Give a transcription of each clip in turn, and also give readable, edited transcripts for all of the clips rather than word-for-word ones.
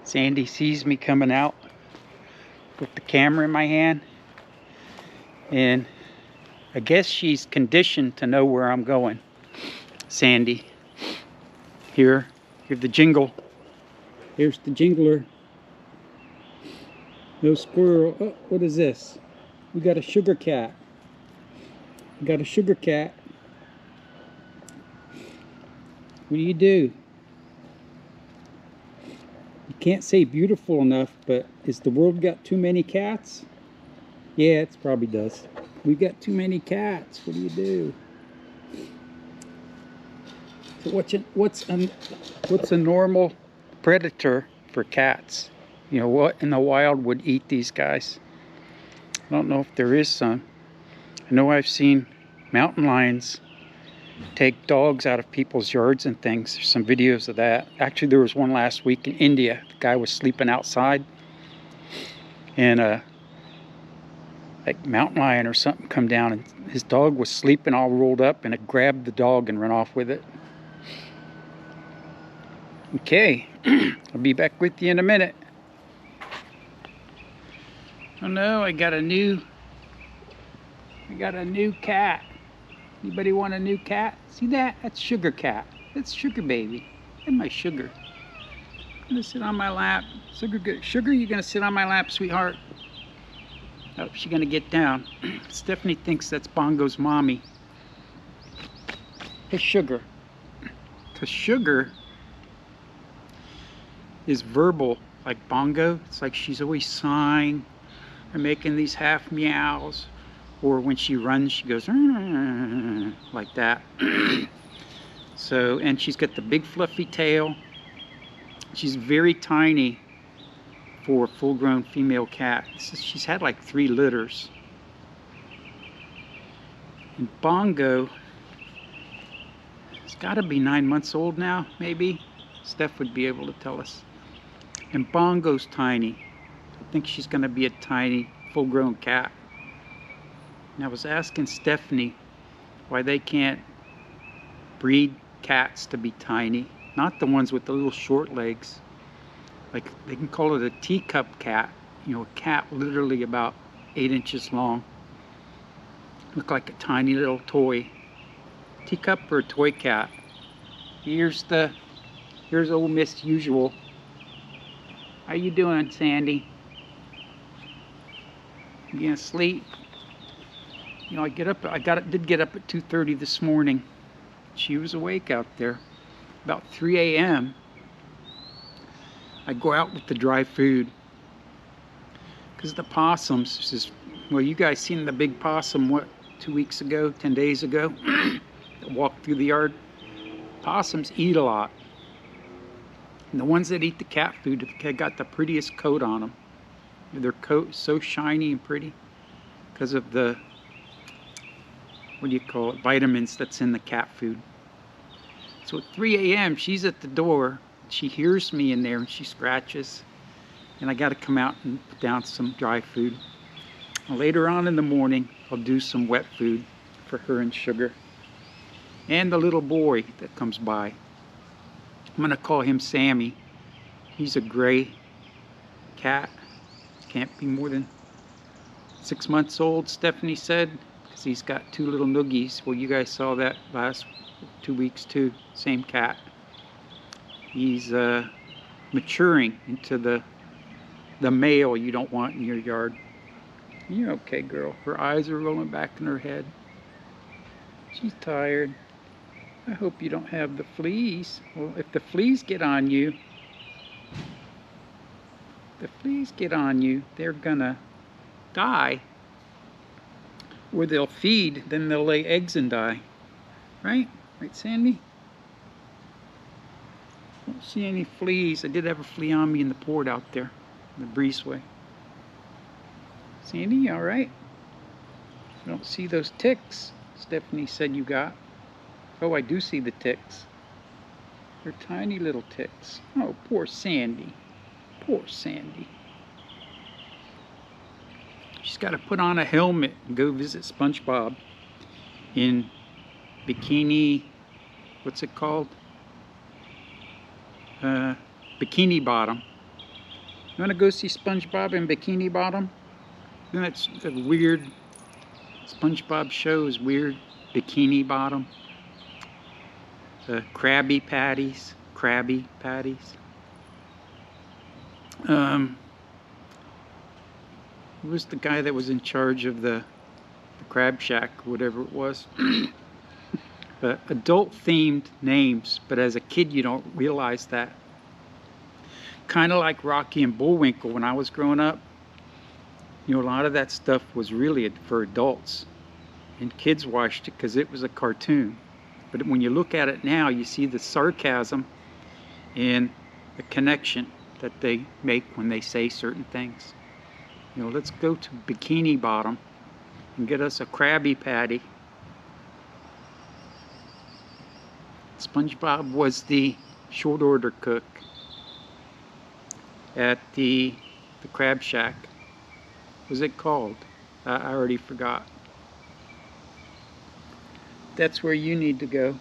Sandy sees me coming out with the camera in my hand, and I guess she's conditioned to know where I'm going. Sandy. Here's the jingle. Here's the jingler. No squirrel. Oh, what is this? We got a sugar cat. We got a sugar cat. What do? You can't say beautiful enough, but has the world got too many cats? Yeah, it probably does. We've got too many cats. What do you do? So what's a normal predator for cats? You know, what in the wild would eat these guys? I don't know if there is some. I know I've seen mountain lions take dogs out of people's yards and things. There's some videos of that. Actually, there was one last week in India. The guy was sleeping outside, and like mountain lion or something come down, and his dog was sleeping all rolled up, and it grabbed the dog and ran off with it. Okay, I'll be back with you in a minute. Oh no, I got a new cat. Anybody want a new cat? See that? That's Sugar Cat. That's Sugar Baby. And my Sugar. Gonna sit on my lap. Sugar, you gonna sit on my lap, sweetheart? Oh, she's gonna get down. Stephanie thinks that's Bongo's mommy. Hey, Sugar. Cause Sugar is verbal like Bongo. It's like she's always sighing or making these half meows. Or when she runs, she goes like that. So, and she's got the big fluffy tail. She's very tiny for a full-grown female cat. She's had like 3 litters. And Bongo, it's got to be 9 months old now, maybe. Steph would be able to tell us. And Bongo's tiny. I think she's going to be a tiny, full-grown cat. And I was asking Stephanie why they can't breed cats to be tiny. Not the ones with the little short legs. Like, they can call it a teacup cat. You know, a cat literally about 8 inches long. Look like a tiny little toy. Teacup or a toy cat. Here's old Miss Usual. How you doing, Sandy? You gonna sleep? You know, did get up at 2:30 this morning. She was awake out there. About 3 a.m. I go out with the dry food. Because the possums, well, you guys seen the big possum, what, 2 weeks ago, 10 days ago? That walked through the yard. Possums eat a lot. And the ones that eat the cat food have got the prettiest coat on them. Their coat is so shiny and pretty because of the, what do you call it, vitamins that's in the cat food. So at 3 a.m. she's at the door. She hears me in there and she scratches. And I got to come out and put down some dry food. Later on in the morning, I'll do some wet food for her and Sugar. And the little boy that comes by. I'm going to call him Sammy. He's a gray cat. Can't be more than 6 months old, Stephanie said. Because he's got 2 little noogies. Well, you guys saw that last 2 weeks too. Same cat. He's maturing into the male you don't want in your yard. You're okay, girl. Her eyes are rolling back in her head. She's tired. I hope you don't have the fleas. Well, if the fleas get on you, they're gonna die. Or they'll feed, then they'll lay eggs and die. Right? Right, Sandy? I don't see any fleas. I did have a flea on me in the port out there, in the breezeway. Sandy, you alright? I don't see those ticks Stephanie said you got. Oh, I do see the ticks. They're tiny little ticks. Oh, poor Sandy. Poor Sandy. She's got to put on a helmet and go visit SpongeBob in Bikini, what's it called? Bikini Bottom. You want to go see SpongeBob in Bikini Bottom? Then that's a weird. SpongeBob show is weird. Bikini Bottom. Krabby Patties. Who was the guy that was in charge of the Crab Shack, whatever it was? Adult-themed names, but as a kid you don't realize that. Kind of like Rocky and Bullwinkle when I was growing up. You know, a lot of that stuff was really for adults, and kids watched it because it was a cartoon. But when you look at it now, you see the sarcasm and the connection that they make when they say certain things. You know, let's go to Bikini Bottom and get us a Krabby Patty. SpongeBob was the short order cook at the Crab Shack. What was it called? I already forgot. That's where you need to go.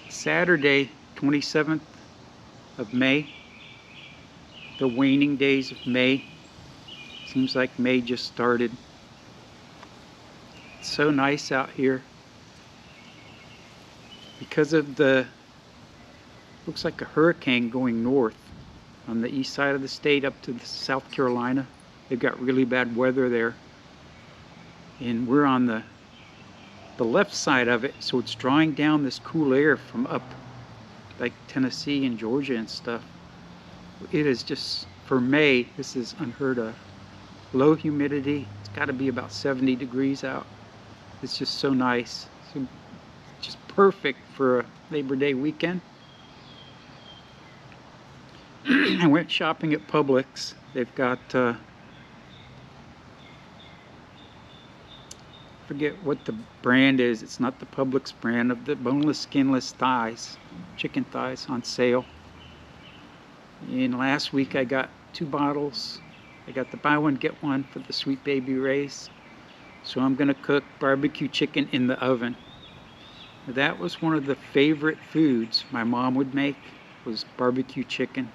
Saturday, 27th of May. The waning days of May. Seems like May just started. It's so nice out here. Because of the, looks like a hurricane going north on the east side of the state up to South Carolina. They've got really bad weather there. And we're on the left side of it, so it's drawing down this cool air from up like Tennessee and Georgia and stuff. It is just, for May, this is unheard of. Low humidity, it's got to be about 70 degrees out. It's just so nice. So just perfect for a Labor Day weekend. I went shopping at Publix. They've got forget what the brand is. It's not the Publix brand of the boneless, skinless thighs, chicken thighs on sale. And last week I got 2 bottles. I got the buy one get one for the Sweet Baby Rays. So I'm gonna cook barbecue chicken in the oven. That was one of the favorite foods my mom would make, was barbecue chicken.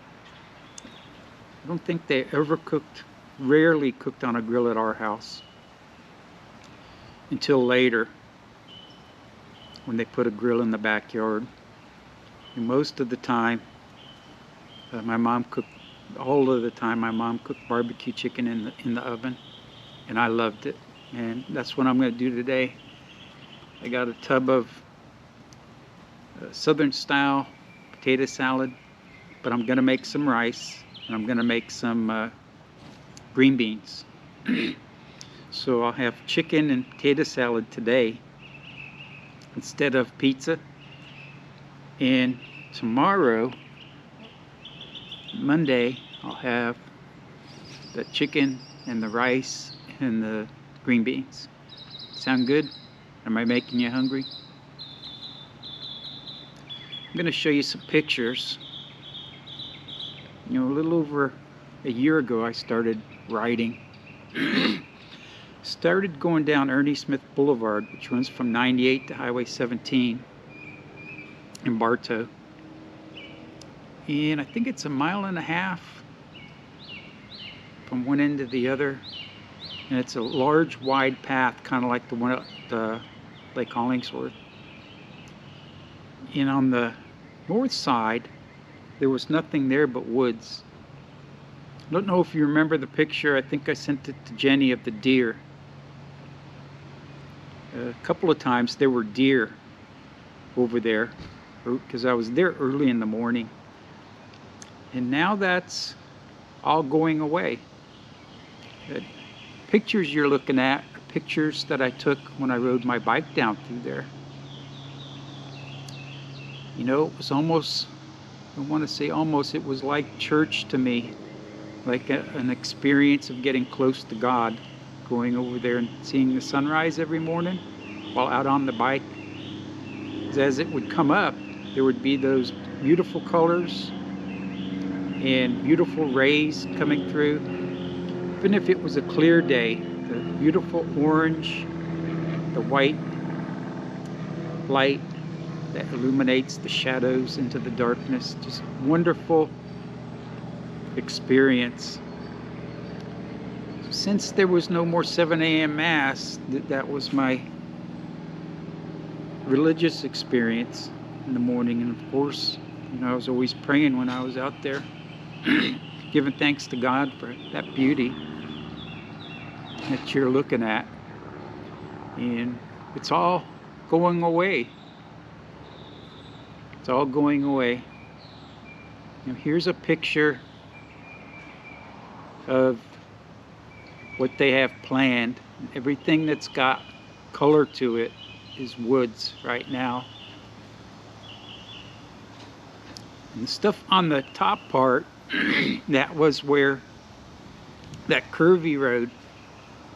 I don't think they ever cooked, rarely cooked on a grill at our house. Until later, when they put a grill in the backyard. And most of the time, my mom cooked, all of the time my mom cooked barbecue chicken in the oven, and I loved it. And that's what I'm going to do today. I got a tub of Southern style potato salad, but I'm going to make some rice, and I'm going to make some green beans. So I'll have chicken and potato salad today instead of pizza. And tomorrow, Monday, I'll have the chicken and the rice and the green beans. Sound good? Am I making you hungry? I'm going to show you some pictures. You know, a little over a year ago I started writing. Started going down Ernie Smith Boulevard, which runs from 98 to Highway 17 in Bartow. And I think it's 1.5 miles from one end to the other. And it's a large, wide path, kind of like the one at Lake Hollingsworth. And on the north side, there was nothing there but woods. I don't know if you remember the picture. I think I sent it to Jenny of the deer. A couple of times there were deer over there because I was there early in the morning. And now that's all going away. The pictures you're looking at are pictures that I took when I rode my bike down through there. You know, it was almost, I want to say almost, it was like church to me. Like an experience of getting close to God, going over there and seeing the sunrise every morning while out on the bike. As it would come up, there would be those beautiful colors and beautiful rays coming through. Even if it was a clear day, the beautiful orange, the white light that illuminates the shadows into the darkness. Just wonderful experience. Since there was no more 7 a.m. Mass, that was my religious experience in the morning. And of course, I was always praying when I was out there, giving thanks to God for that beauty that you're looking at. And it's all going away. It's all going away. Now here's a picture of what they have planned. Everything that's got color to it is woods right now. And the stuff on the top part, that was where that curvy road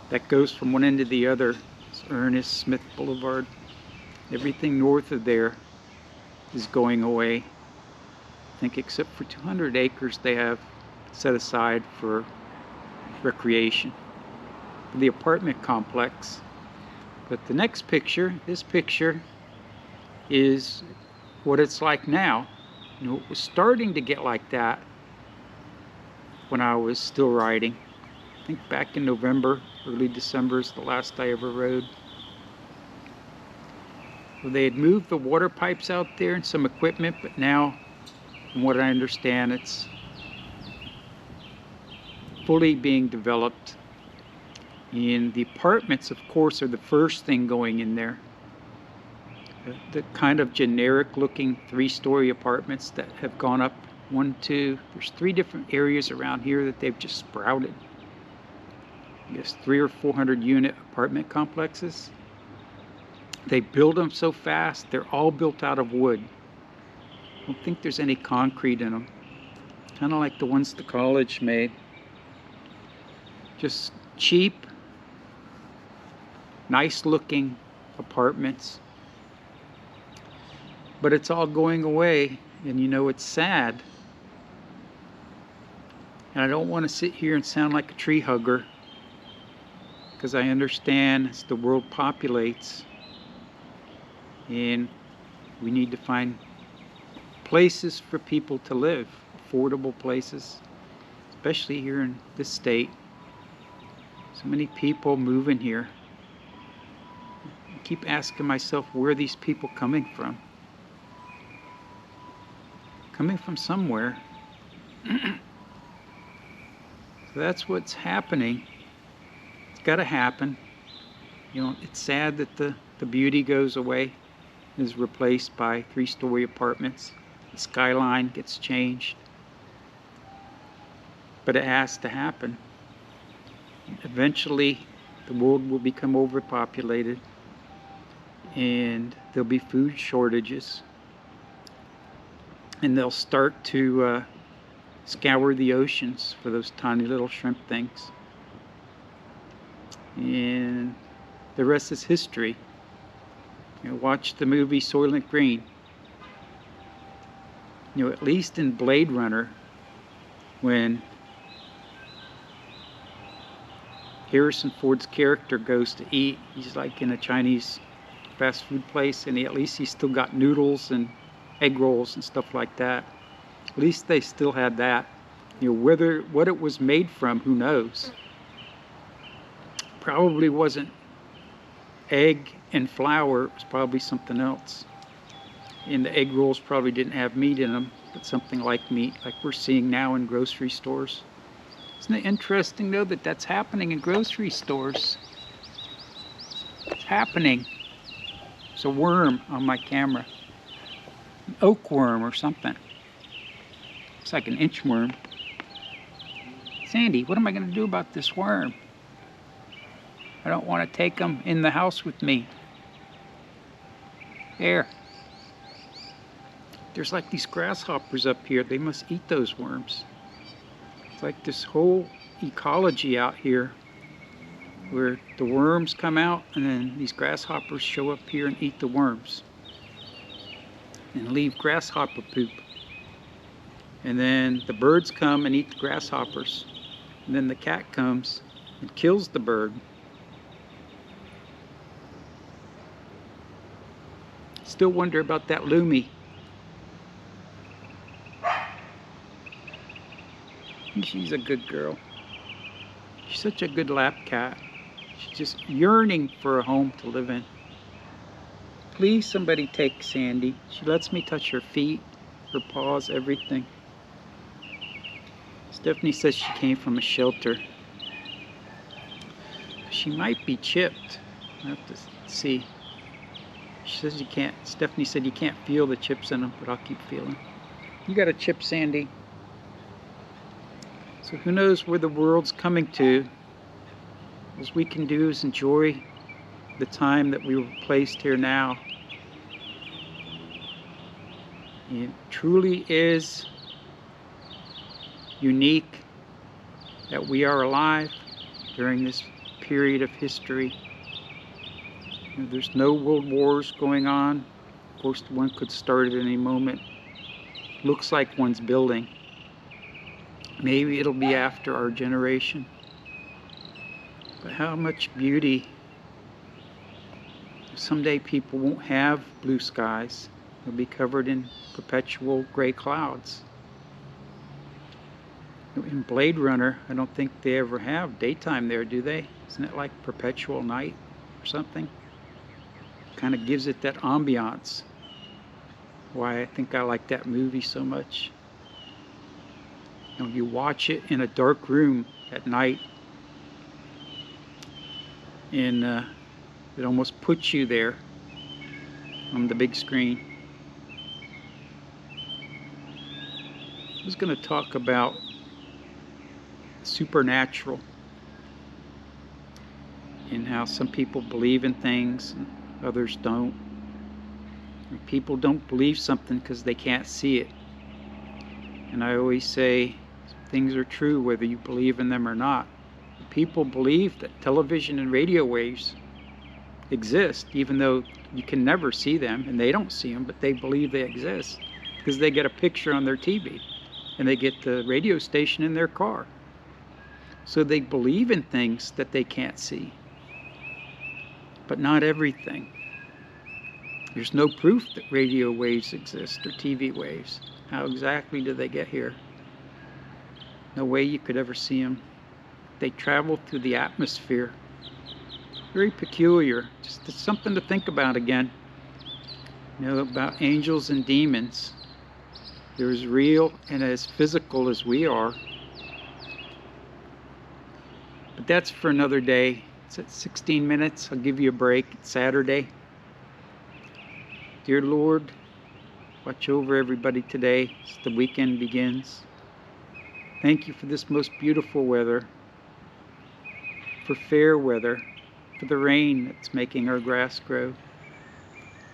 that goes from one end to the other, it's Ernest Smith Boulevard. Everything north of there is going away. I think except for 200 acres they have set aside for recreation, for the apartment complex. But the next picture, this picture, is what it's like now. It was starting to get like that when I was still riding. I think back in November, early December is the last I ever rode. Well, they had moved the water pipes out there and some equipment, but now, from what I understand, it's fully being developed. And the apartments, of course, are the first thing going in there. The kind of generic looking 3-story apartments that have gone up 1, 2, there's 3 different areas around here that they've just sprouted. I guess 300 or 400 unit apartment complexes. They build them so fast, they're all built out of wood. I don't think there's any concrete in them. Kind of like the ones the college made. Just cheap, nice looking apartments. But it's all going away, and it's sad. And I don't want to sit here and sound like a tree hugger, because I understand as the world populates, and we need to find places for people to live, affordable places, especially here in this state. So many people moving here. I keep asking myself, where are these people coming from? Coming from somewhere. So that's what's happening. It's got to happen. It's sad that the beauty goes away, is replaced by 3-story apartments. The skyline gets changed. But it has to happen. Eventually, the world will become overpopulated, and there'll be food shortages. And they'll start to scour the oceans for those tiny little shrimp things. And the rest is history. Watch the movie Soylent Green. At least in Blade Runner, when Harrison Ford's character goes to eat, he's like in a Chinese fast food place, and at least he's still got noodles and egg rolls and stuff like that. At least they still had that. Whether what it was made from, who knows? Probably wasn't egg and flour. It was probably something else. And the egg rolls probably didn't have meat in them, but something like meat, like we're seeing now in grocery stores. Isn't it interesting, though, that that's happening in grocery stores? It's happening. There's a worm on my camera. An oak worm or something. Looks like an inchworm. Sandy, what am I going to do about this worm? I don't want to take them in the house with me. There. There's like these grasshoppers up here. They must eat those worms. It's like this whole ecology out here where the worms come out and then these grasshoppers show up here and eat the worms and leave grasshopper poop. And then the birds come and eat the grasshoppers. And then the cat comes and kills the bird. Still wonder about that Lumi. She's a good girl. She's such a good lap cat. She's just yearning for a home to live in. Please, somebody take Sandy. She lets me touch her feet, her paws, everything. Stephanie says she came from a shelter. She might be chipped. I have to see. She says you can't. Stephanie said you can't feel the chips in them, but I'll keep feeling. You got a chip, Sandy. So who knows where the world's coming to. All we can do is enjoy the time that we were placed here now. It truly is unique that we are alive during this period of history. There's no world wars going on. Of course, one could start at any moment. Looks like one's building. Maybe it'll be after our generation. But how much beauty. Someday people won't have blue skies. They'll be covered in perpetual gray clouds. In Blade Runner, I don't think they ever have daytime there, do they? Isn't it like perpetual night or something? Kind of gives it that ambiance. Why I think I like that movie so much. You watch it in a dark room at night, and it almost puts you there on the big screen. I was going to talk about supernatural and how some people believe in things and others don't. And people don't believe something because they can't see it. And I always say things are true whether you believe in them or not. People believe that television and radio waves exist, even though you can never see them, and they don't see them, but they believe they exist because they get a picture on their TV and they get the radio station in their car. So they believe in things that they can't see, but not everything. There's no proof that radio waves exist or TV waves. How exactly did they get here? No way you could ever see them. They travel through the atmosphere. Very peculiar. Just something to think about again. About angels and demons. They're as real and as physical as we are. But that's for another day. It's at 16 minutes. I'll give you a break. It's Saturday. Dear Lord, watch over everybody today as the weekend begins. Thank you for this most beautiful weather, for fair weather, for the rain that's making our grass grow,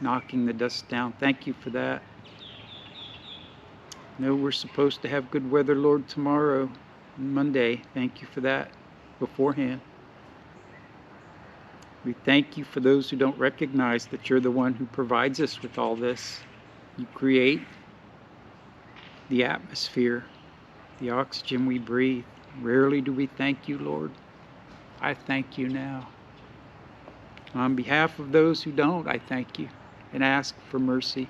knocking the dust down. Thank you for that. I know we're supposed to have good weather, Lord, tomorrow, Monday. Thank you for that beforehand. We thank you for those who don't recognize that you're the one who provides us with all this. You create the atmosphere, the oxygen we breathe. Rarely do we thank you, Lord. I thank you now. On behalf of those who don't, I thank you and ask for mercy.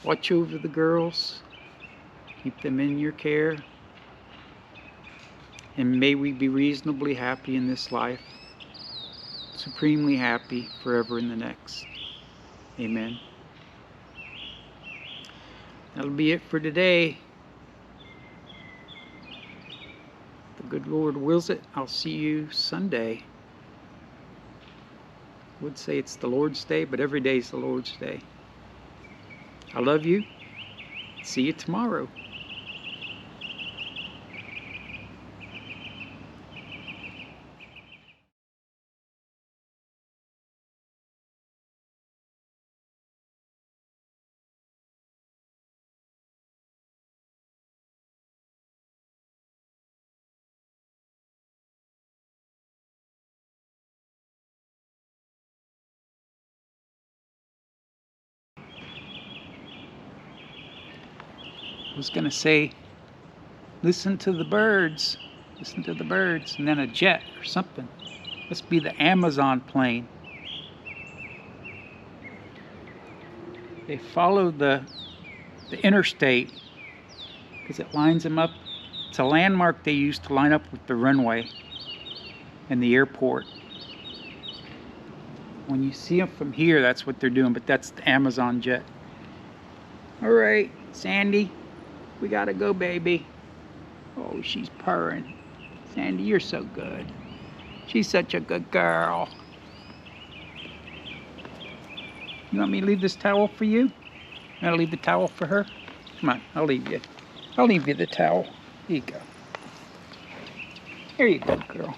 Watch over the girls. Keep them in your care. And may we be reasonably happy in this life, supremely happy forever in the next. Amen. That'll be it for today. The good Lord wills it. I'll see you Sunday. I would say it's the Lord's Day, but every day is the Lord's Day. I love you. See you tomorrow. I was going to say, listen to the birds. Listen to the birds. And then a jet or something. Must be the Amazon plane. They follow the interstate because it lines them up. It's a landmark they use to line up with the runway and the airport. When you see them from here, that's what they're doing, but that's the Amazon jet. All right, Sandy, we gotta go, baby. Oh, she's purring. Sandy, you're so good. She's such a good girl. You want me to leave this towel for you? You want to leave the towel for her? Come on, I'll leave you. I'll leave you the towel. Here you go. Here you go, girl.